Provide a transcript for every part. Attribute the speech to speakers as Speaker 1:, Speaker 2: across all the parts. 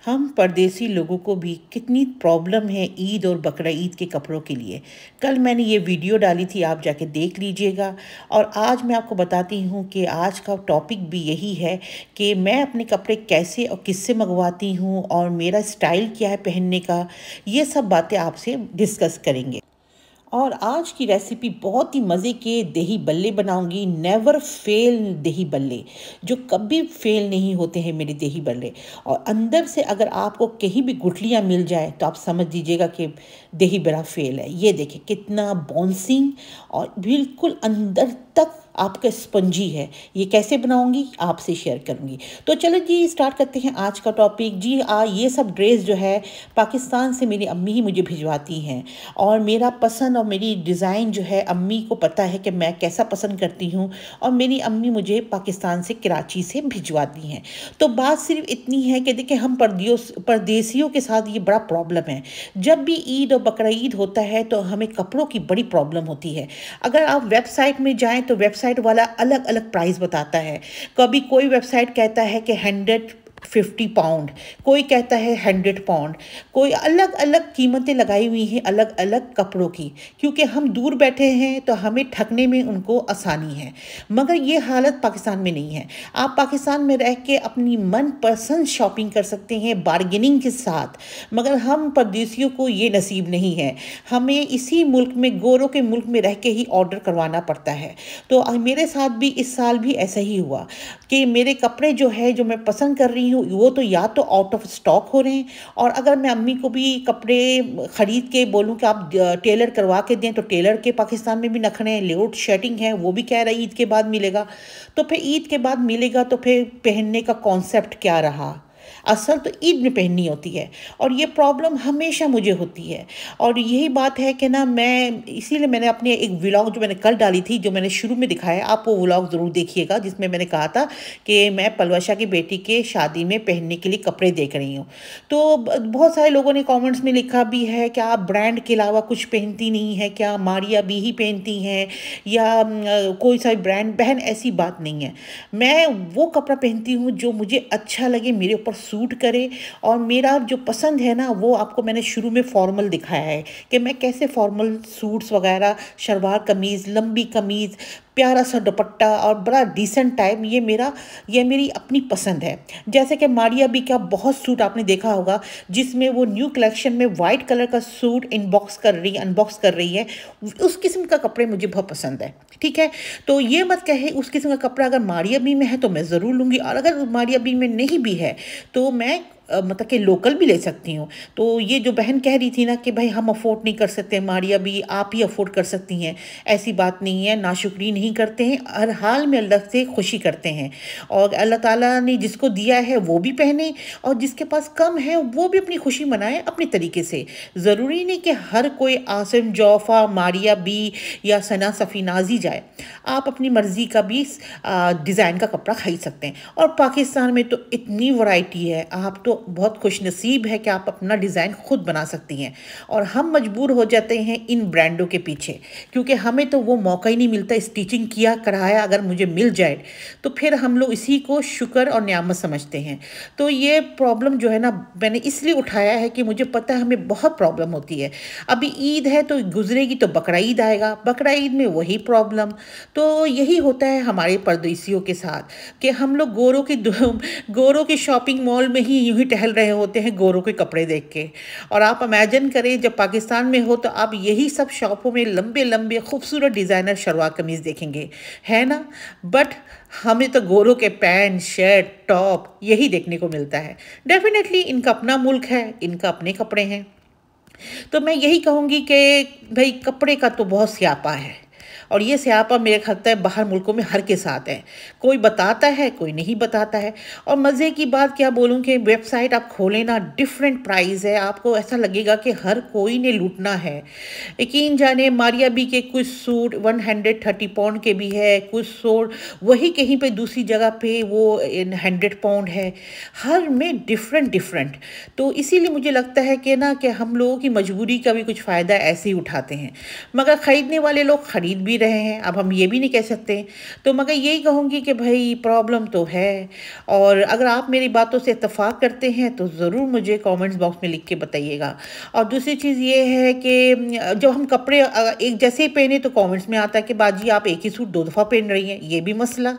Speaker 1: हम परदेसी लोगों को भी कितनी प्रॉब्लम है ईद और बकरा ईद के कपड़ों के लिए। कल मैंने ये वीडियो डाली थी, आप जाके देख लीजिएगा। और आज मैं आपको बताती हूँ कि आज का टॉपिक भी यही है कि मैं अपने कपड़े कैसे और किससे मंगवाती हूँ और मेरा स्टाइल क्या है पहनने का। ये सब बातें आपसे डिस्कस करेंगे। और आज की रेसिपी बहुत ही मज़े के दही बल्ले बनाऊंगी। नेवर फेल दही बल्ले, जो कभी फेल नहीं होते हैं मेरे दही बल्ले। और अंदर से अगर आपको कहीं भी गुठलियाँ मिल जाए तो आप समझ लीजिएगा कि दही बड़ा फेल है। ये देखिए कितना बाउंसिंग और बिल्कुल अंदर तक आपका स्पंजी है। ये कैसे बनाऊंगी आपसे शेयर करूंगी। तो चलो जी स्टार्ट करते हैं आज का टॉपिक। जी ये सब ड्रेस जो है पाकिस्तान से मेरी अम्मी ही मुझे भिजवाती हैं। और मेरा पसंद और मेरी डिज़ाइन जो है अम्मी को पता है कि मैं कैसा पसंद करती हूँ। और मेरी अम्मी मुझे पाकिस्तान से कराची से भिजवाती हैं। तो बात सिर्फ इतनी है कि देखिए हम परदेसियों के साथ ये बड़ा प्रॉब्लम है। जब भी ईद और बकरा ईद होता है तो हमें कपड़ों की बड़ी प्रॉब्लम होती है। अगर आप वेबसाइट में जाएं तो वेबसाइट वाला अलग अलग प्राइस बताता है। कभी कोई वेबसाइट कहता है कि 150 पाउंड, कोई कहता है 100 पाउंड। कोई अलग अलग कीमतें लगाई हुई हैं अलग अलग कपड़ों की, क्योंकि हम दूर बैठे हैं तो हमें ठगने में उनको आसानी है। मगर ये हालत पाकिस्तान में नहीं है। आप पाकिस्तान में रह के अपनी मनपसंद शॉपिंग कर सकते हैं बार्गेनिंग के साथ। मगर हम परदेसियों को ये नसीब नहीं है। हमें इसी मुल्क में, गोरों के मुल्क में रह के ही ऑर्डर करवाना पड़ता है। तो मेरे साथ भी इस साल भी ऐसा ही हुआ कि मेरे कपड़े जो है जो मैं पसंद कर रही हूँ वो तो या तो आउट ऑफ स्टॉक हो रहे हैं। और अगर मैं अम्मी को भी कपड़े ख़रीद के बोलूँ कि आप टेलर करवा के दें तो टेलर के पाकिस्तान में भी नखरे हैं, लेआउट शेटिंग है, वो भी कह रहा है ईद के बाद मिलेगा। तो फिर ईद के बाद मिलेगा तो फिर पहनने का कॉन्सेप्ट क्या रहा। असल तो ईद में पहननी होती है और ये प्रॉब्लम हमेशा मुझे होती है। और यही बात है कि ना मैं इसीलिए मैंने अपने एक व्लॉग जो मैंने कल डाली थी, जो मैंने शुरू में दिखाया, आप वो व्लॉग ज़रूर देखिएगा, जिसमें मैंने कहा था कि मैं पलवशा की बेटी के शादी में पहनने के लिए कपड़े देख रही हूँ। तो बहुत सारे लोगों ने कॉमेंट्स में लिखा भी है कि आप ब्रांड के अलावा कुछ पहनती नहीं है क्या, मारिया भी ही पहनती हैं या कोई सा ब्रांड। बहन ऐसी बात नहीं है। मैं वो कपड़ा पहनती हूँ जो मुझे अच्छा लगे, मेरे ऊपर सूट करे। और मेरा जो पसंद है ना वो आपको मैंने शुरू में फॉर्मल दिखाया है कि मैं कैसे फॉर्मल सूट्स वगैरह, शलवार कमीज़, लंबी कमीज़, प्यारा सा दुपट्टा और बड़ा डिसेंट टाइप, ये मेरी अपनी पसंद है। जैसे कि मारिया बी का बहुत सूट आपने देखा होगा जिसमें वो न्यू कलेक्शन में वाइट कलर का सूट अनबॉक्स कर रही है। उस किस्म का कपड़े मुझे बहुत पसंद है। ठीक है, तो ये मत कहे उस किस्म का कपड़ा अगर मारिया बी में है तो मैं ज़रूर लूँगी, और अगर मारिया बी में नहीं भी है तो मैं मतलब कि लोकल भी ले सकती हूँ। तो ये जो बहन कह रही थी ना कि भाई हम अफोर्ड नहीं कर सकते, मारिया भी आप ही अफोर्ड कर सकती हैं, ऐसी बात नहीं है। नाशुक्री नहीं करते हैं, हर हाल में अल्लाह से खुशी करते हैं। और अल्लाह ताला ने जिसको दिया है वो भी पहने और जिसके पास कम है वो भी अपनी खुशी मनाए अपने तरीके से। ज़रूरी नहीं कि हर कोई आसिम जोफ़ा, मारिया बी या सना सफ़ीनाज़ी जाए। आप अपनी मर्ज़ी का भी डिज़ाइन का कपड़ा खरीद सकते हैं। और पाकिस्तान में तो इतनी वैरायटी है, आप तो बहुत खुशनसीब है कि आप अपना डिज़ाइन खुद बना सकती हैं। और हम मजबूर हो जाते हैं इन ब्रांडों के पीछे, क्योंकि हमें तो वो मौका ही नहीं मिलता। स्टिचिंग किया कढ़ाया अगर मुझे मिल जाए तो फिर हम लोग इसी को शुक्र और नियामत समझते हैं। तो ये प्रॉब्लम जो है ना मैंने इसलिए उठाया है कि मुझे पता है हमें बहुत प्रॉब्लम होती है। अभी ईद है तो गुजरेगी तो बकरा ईद आएगा, बकरा ईद में वही प्रॉब्लम। तो यही होता है हमारे परदेसियों के साथ कि हम लोग गोरों की शॉपिंग मॉल में ही यूं ही टहल रहे होते हैं गोरों के कपड़े देख के। और आप इमेजिन करें जब पाकिस्तान में हो तो आप यही सब शॉपों में लंबे लंबे खूबसूरत डिज़ाइनर शलवार कमीज़ देखेंगे, है ना। बट हमें तो गोरों के पैंट शर्ट टॉप यही देखने को मिलता है। डेफिनेटली इनका अपना मुल्क है, इनका अपने कपड़े हैं। तो मैं यही कहूँगी कि भाई कपड़े का तो बहुत स्यापा है। और ये स्यापा मेरे ख्याल है बाहर मुल्कों में हर के साथ है। कोई बताता है, कोई नहीं बताता है। और मज़े की बात क्या बोलूँ कि वेबसाइट आप खोलें ना, डिफरेंट प्राइस है, आपको ऐसा लगेगा कि हर कोई ने लूटना है। यकीन जाने मारिया बी के कुछ सूट 130 पाउंड के भी है, कुछ सूट वही कहीं पे दूसरी जगह पे वो 100 पाउंड है। हर में डिफरेंट। तो इसीलिए मुझे लगता है कि ना कि हम लोगों की मजबूरी का भी कुछ फ़ायदा ऐसे ही उठाते हैं। मगर ख़रीदने वाले लोग ख़रीद भी रहे हैं, अब हम ये भी नहीं कह सकते। तो मगर यही कहूँगी कि भाई प्रॉब्लम तो है, और अगर आप मेरी बातों से इत्तेफाक करते हैं तो ज़रूर मुझे कमेंट्स बॉक्स में लिख के बताइएगा। और दूसरी चीज़ ये है कि जब हम कपड़े एक जैसे ही पहने तो कमेंट्स में आता है कि बाजी आप एक ही सूट 2 दफ़ा पहन रही हैं, ये भी मसला।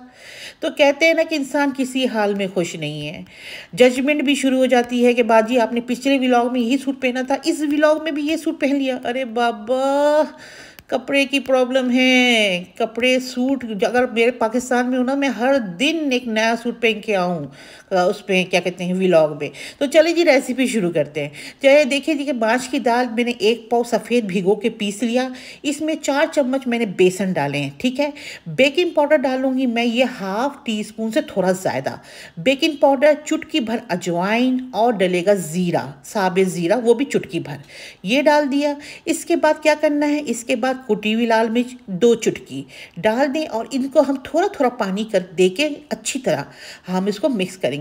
Speaker 1: तो कहते हैं ना कि इंसान किसी हाल में खुश नहीं है। जजमेंट भी शुरू हो जाती है कि बाजी आपने पिछले व्लॉग में यही सूट पहना था, इस व्लॉग में भी ये सूट पहन लिया। अरे बाबा, कपड़े की प्रॉब्लम है। कपड़े सूट अगर मेरे पाकिस्तान में हो ना, मैं हर दिन एक नया सूट पहन के आऊँ उस पर क्या कहते हैं व्लॉग में। तो चलिए जी रेसिपी शुरू करते हैं। चाहे देखिए जी कि माश की दाल मैंने 1 पाव सफ़ेद भिगो के पीस लिया। इसमें 4 चम्मच मैंने बेसन डाले हैं, ठीक है। बेकिंग पाउडर डालूंगी मैं ये ½ टीस्पून से थोड़ा ज़्यादा। बेकिंग पाउडर, चुटकी भर अजवाइन, और डलेगा ज़ीरा, साबित ज़ीरा, वो भी चुटकी भर, ये डाल दिया। इसके बाद क्या करना है, इसके बाद कुटी हुई लाल मिर्च 2 चुटकी डाल दें, और इनको हम थोड़ा थोड़ा पानी कर दे के अच्छी तरह हम इसको मिक्स करेंगे।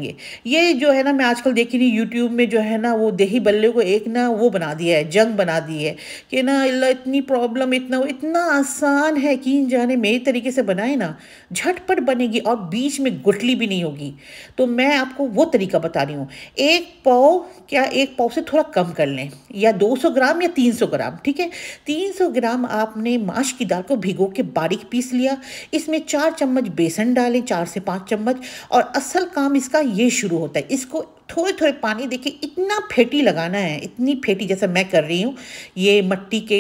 Speaker 1: ये जो है ना, मैं आजकल देख रही हूँ यूट्यूब में जो है ना, वो दही बल्ले को एक ना वो बना दिया है, जंग बना दी है कि ना अल्लाह इतनी प्रॉब्लम, इतना आसान है कि जाने मेरे तरीके से बनाए ना झटपट बनेगी और बीच में गुठली भी नहीं होगी। तो मैं आपको वो तरीका बता रही हूँ। 1 पाव, क्या 1 पाव से थोड़ा कम कर लें, या 200 ग्राम या 300 ग्राम, ठीक है। 300 ग्राम आपने माश की दाल को भिगो के बारीक पीस लिया। इसमें 4 चम्मच बेसन डालें, 4 से 5 चम्मच। और असल काम इसका ये शुरू होता है, इसको थोड़े थोड़े पानी देखिए, इतना फेटी लगाना है, इतनी फेटी जैसा मैं कर रही हूँ ये मट्टी के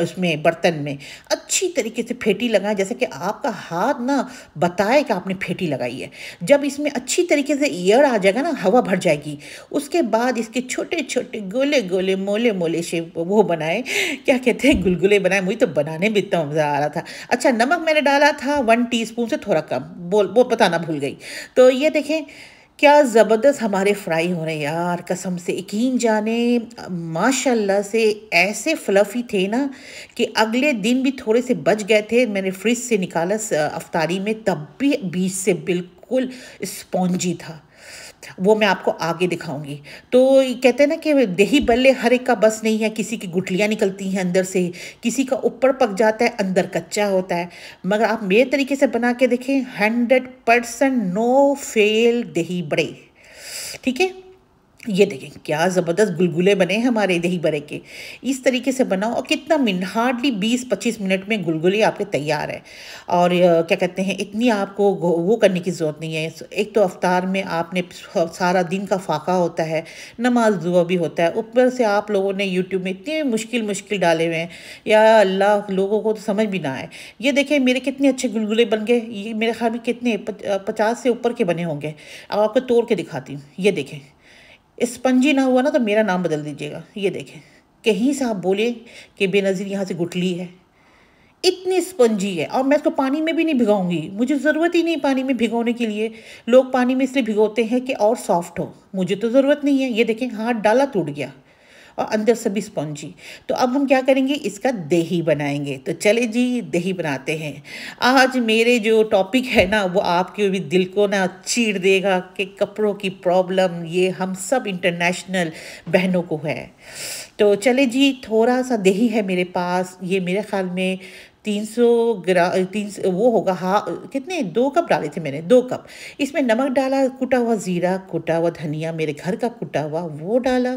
Speaker 1: उसमें बर्तन में अच्छी तरीके से फेटी लगाएं, जैसे कि आपका हाथ ना बताए कि आपने फेटी लगाई है। जब इसमें अच्छी तरीके से एयर आ जाएगा ना, हवा भर जाएगी, उसके बाद इसके छोटे छोटे गोले गोले मोले मोले से वो बनाए, क्या कहते हैं, गुलगुले बनाए। मुझे तो बनाने में इतना मज़ा आ रहा था। अच्छा, नमक मैंने डाला था 1 टीस्पून से थोड़ा कम, वो बताना भूल गई। तो ये देखें क्या ज़बरदस्त हमारे फ्राई हो रहे हैं यार, कसम से यकीन जाने, माशाल्लाह से ऐसे फ्लफ़ी थे ना कि अगले दिन भी थोड़े से बच गए थे। मैंने फ्रिज से निकाला अफ्तारी में, तब भी बीच से बिल्कुल स्पॉन्जी था। वो मैं आपको आगे दिखाऊंगी। तो कहते हैं ना कि दही बल्ले हर एक का बस नहीं है, किसी की गुठलियाँ निकलती हैं अंदर से, किसी का ऊपर पक जाता है अंदर कच्चा होता है। मगर आप मेरे तरीके से बना के देखें, 100% नो फेल दही बड़े, ठीक है। ये देखें क्या ज़बरदस्त गुलगुले बने हमारे दही बड़े के। इस तरीके से बनाओ और कितना मिनट, हार्डली 20-25 मिनट में गुलगुले आपके तैयार है। और क्या कहते हैं, इतनी आपको वो करने की ज़रूरत नहीं है। एक तो अफ्तार में आपने सारा दिन का फाका होता है, नमाज दुआ भी होता है, ऊपर से आप लोगों ने यूट्यूब में इतने मुश्किल डाले हुए हैं, या अल्लाह, लोगों को तो समझ भी ना आए। ये देखें मेरे कितने अच्छे गुलगुले बन गए। ये मेरे ख्याल में कितने 50 से ऊपर के बने होंगे। अब आपको तोड़ के दिखाती हूँ। ये देखें, स्पंजी ना हुआ ना तो मेरा नाम बदल दीजिएगा। ये देखें, कहीं से आप बोले कि बेनज़ीर यहाँ से गुठली है, इतनी स्पंजी है। और मैं इसको पानी में भी नहीं भिगाऊंगी, मुझे ज़रूरत ही नहीं पानी में भिगोने के लिए। लोग पानी में इसलिए भिगोते हैं कि और सॉफ्ट हो, मुझे तो ज़रूरत नहीं है। ये देखें, हाथ डाला टूट गया और अंदर से भी स्पॉन्जी। तो अब हम क्या करेंगे, इसका दही बनाएंगे। तो चले जी दही बनाते हैं। आज मेरे जो टॉपिक है ना, वो आपके भी दिल को ना चीर देगा कि कपड़ों की प्रॉब्लम ये हम सब इंटरनेशनल बहनों को है। तो चले जी, थोड़ा सा दही है मेरे पास, ये मेरे ख्याल में 300 ग्राम, 300 वो होगा, हाँ कितने, 2 कप डाले थे मैंने, 2 कप। इसमें नमक डाला, कुटा हुआ ज़ीरा, कुटा हुआ धनिया, मेरे घर का कुटा हुआ वो डाला।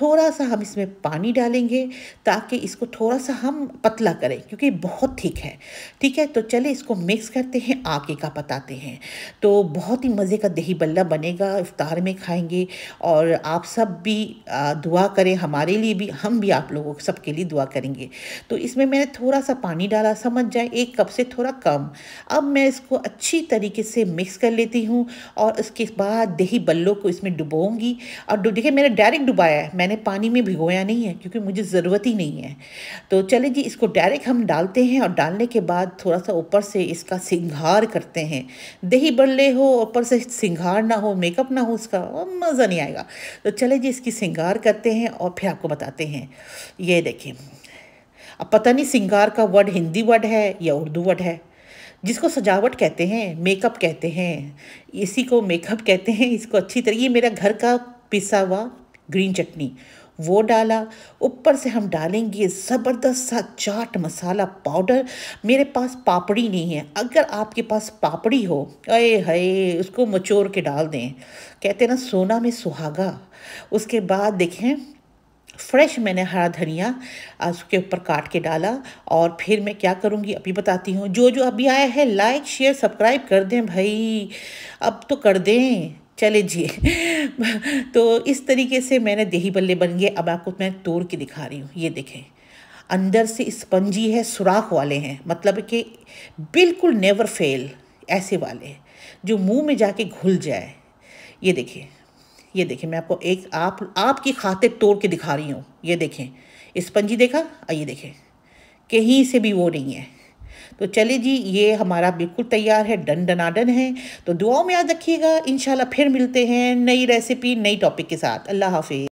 Speaker 1: थोड़ा सा हम इसमें पानी डालेंगे ताकि इसको थोड़ा सा हम पतला करें, क्योंकि बहुत थिक है, ठीक है। तो चले इसको मिक्स करते हैं, आगे का बताते हैं। तो बहुत ही मज़े का दही बल्ला बनेगा, इफ्तार में खाएंगे। और आप सब भी दुआ करें हमारे लिए भी, हम भी आप लोगों सबके लिए दुआ करेंगे। तो इसमें मैंने थोड़ा सा पानी डाला, समझ जाए 1 कप से थोड़ा कम। अब मैं इसको अच्छी तरीके से मिक्स कर लेती हूँ और उसके बाद दही बल्लों को इसमें डुबोऊंगी। और देखिए मैंने डायरेक्ट डुबाया है, मैंने पानी में भिगोया नहीं है, क्योंकि मुझे ज़रूरत ही नहीं है। तो चले जी, इसको डायरेक्ट हम डालते हैं और डालने के बाद थोड़ा सा ऊपर से इसका सिंगार करते हैं। दही बल्ले हो, ऊपर से सिंगार ना हो, मेकअप ना हो, उसका मज़ा नहीं आएगा। तो चले जी, इसकी सिंगार करते हैं और फिर आपको बताते हैं। ये देखिए, अब पता नहीं सिंगार का वर्ड हिंदी वर्ड है या उर्दू वर्ड है। जिसको सजावट कहते हैं, मेकअप कहते हैं, इसी को मेकअप कहते हैं। इसको अच्छी तरह, ये मेरा घर का पिसा हुआ ग्रीन चटनी, वो डाला। ऊपर से हम डालेंगे ज़बरदस्त सा चाट मसाला पाउडर। मेरे पास पापड़ी नहीं है, अगर आपके पास पापड़ी हो, अये हाय, उसको मचोर के डाल दें। कहते हैं ना सोना में सुहागा। उसके बाद देखें, फ्रेश मैंने हरा धनिया उसके ऊपर काट के डाला। और फिर मैं क्या करूँगी अभी बताती हूँ। जो जो अभी आया है लाइक शेयर सब्सक्राइब कर दें भाई, अब तो कर दें। चले जी। तो इस तरीके से मैंने दही बल्ले बन गए। अब आपको मैं तोड़ के दिखा रही हूँ, ये देखें। अंदर से स्पंजी है, सुराख वाले हैं, मतलब कि बिल्कुल नेवर फेल, ऐसे वाले जो मुंह में जाके घुल जाए। ये देखिए, ये देखिए, मैं आपको एक आपकी खातिर तोड़ के दिखा रही हूँ। ये देखें, स्पंजी देखा, ये देखें, कहीं से भी वो नहीं है। तो चले जी, ये हमारा बिल्कुल तैयार है, डन डनाडन है। तो दुआओं में याद रखिएगा। इंशाल्लाह फिर मिलते हैं नई रेसिपी नई टॉपिक के साथ। अल्लाह हाफिज़।